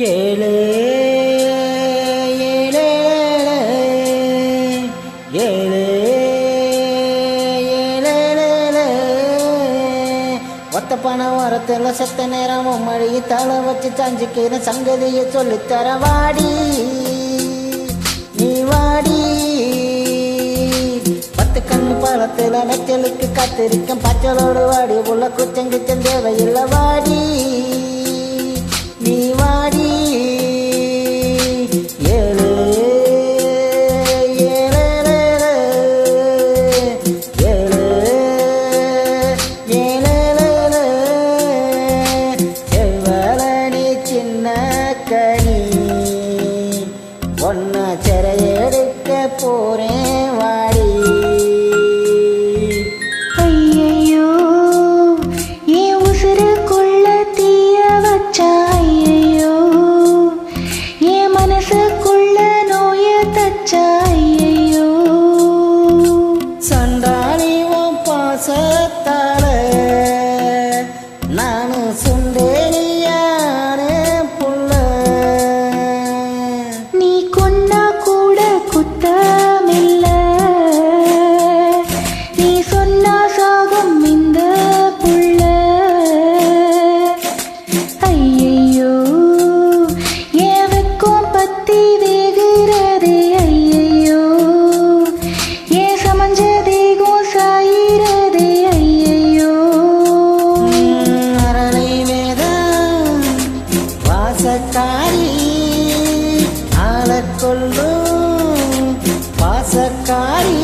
ஏலே ஏலே ஏலே ஏலே ஒத்த பண வரத்தில் செத்த நேரமும் மழி தலை வச்சு சாஞ்சிக்கிற சங்கதியை சொல்லித்தர வாடி நீ வாடி பத்து கண்ணு பழத்தில் நெச்சலுக்கு காத்திருக்கும் பச்சலோடு வாடி உள்ள குச்சங்கிச்சம் தேவையில்லை வாடி நீ வாடி ஏழு ஏழு ஏழு ஏழு செவ்வளனி சின்ன கனி ஒன்ன சிறையெடுக்க போறேன் வாடி. ஐயையோ என் உசுருக்குள்ள தீய வச்சா, ஐயையோ என் மனசுக்குள்ள நோய தச்சா, ஐயையோ சண்டாளி உன் பாசத்தால நானும் சுண்டேலியான புள்ள. நீ கொன்னா கூட குத்தமில்ல, நீ சொன்னா சாகும் இந்த புள்ள. ஐயையோ என் வெக்கம் பத்தி வேகுறதே, ஐயையோ என் சமஞ்ச தேகம் சாயிறதே, ஐயையோ அரளி வேதம் வாசக்காரி ஆளக்கொள்ளும் பாசக்காரி.